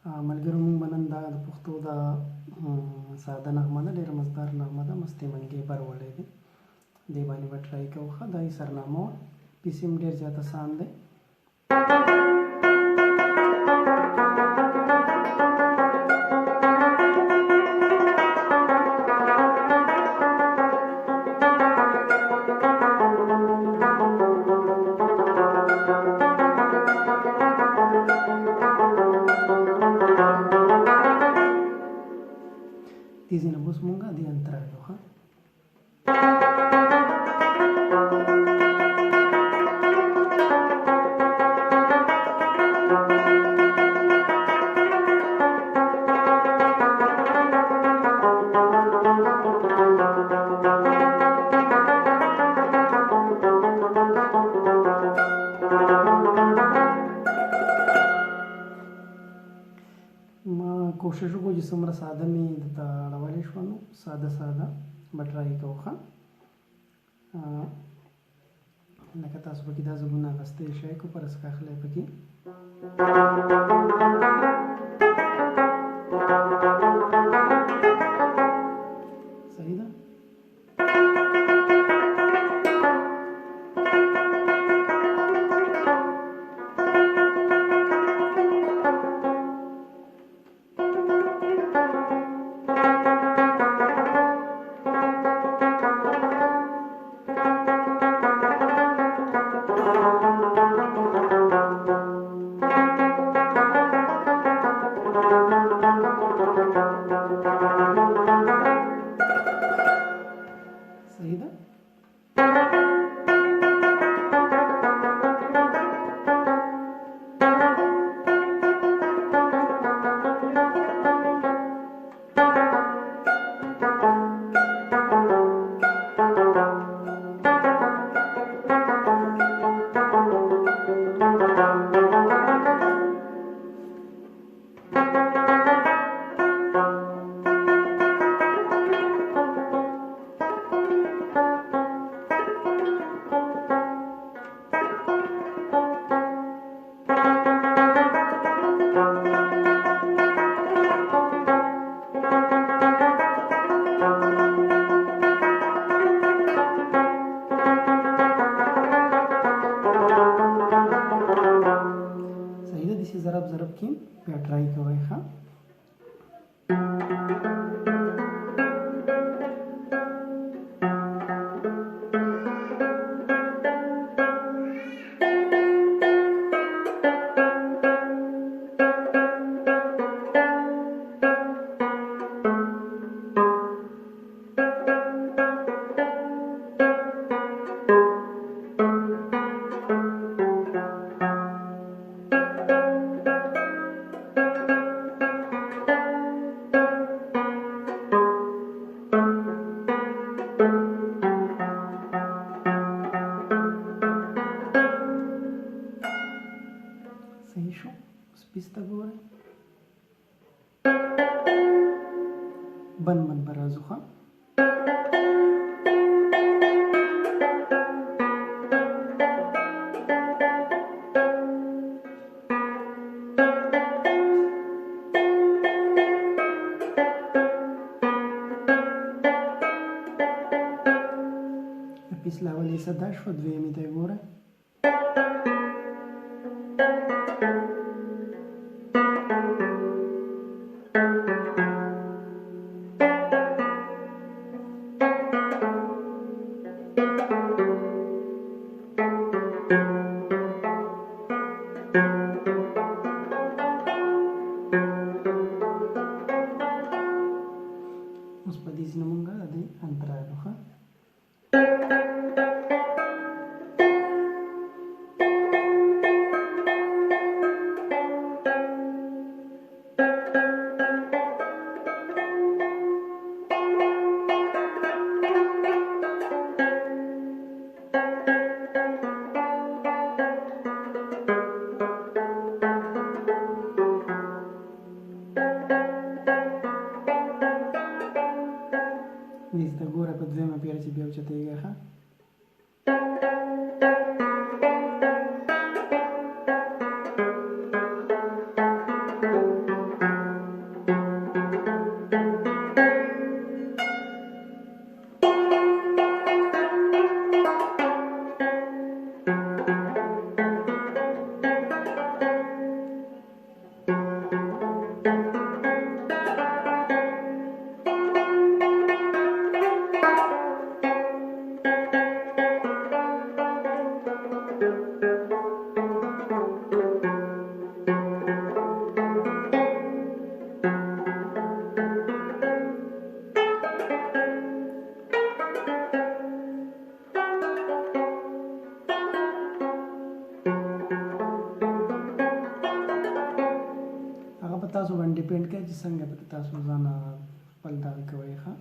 ملګرو موږ به نن دا د پښتو دا ساده نغمه ده، ډېره مزدار نغمه ده، مستې منګې بر وړی دی، دې باندې به ټرای کوو. ښه دا یې سرنامه وه، پیسې هم ډېر زیات اسان دی. دې ځای نه به اوس مونږ دې انترا کړو. ښه کوشش وکړو چې څومره ساده مې درته اړولی شوه، نو ساده به ټرای کوو. ښه لکه تاسو پکې دا ځګونه اخیستی شئ، کو پر اسکه اخلی پکې صحیح ده. صحیح ده. ضرب کې بیا ټرای کوئ. ښه صحیح شو. سپیس ته ګورئ، بند به راځو. ښه پیس له اول حصه دا شوه، دویمې ته یې ګورئ. اوس په دې ځای نه مونږ د انترا راغلو. ښه په تاسو باندې ډیپند کوي چې څنګه په تاسو ځان خپل دغه کوي ښه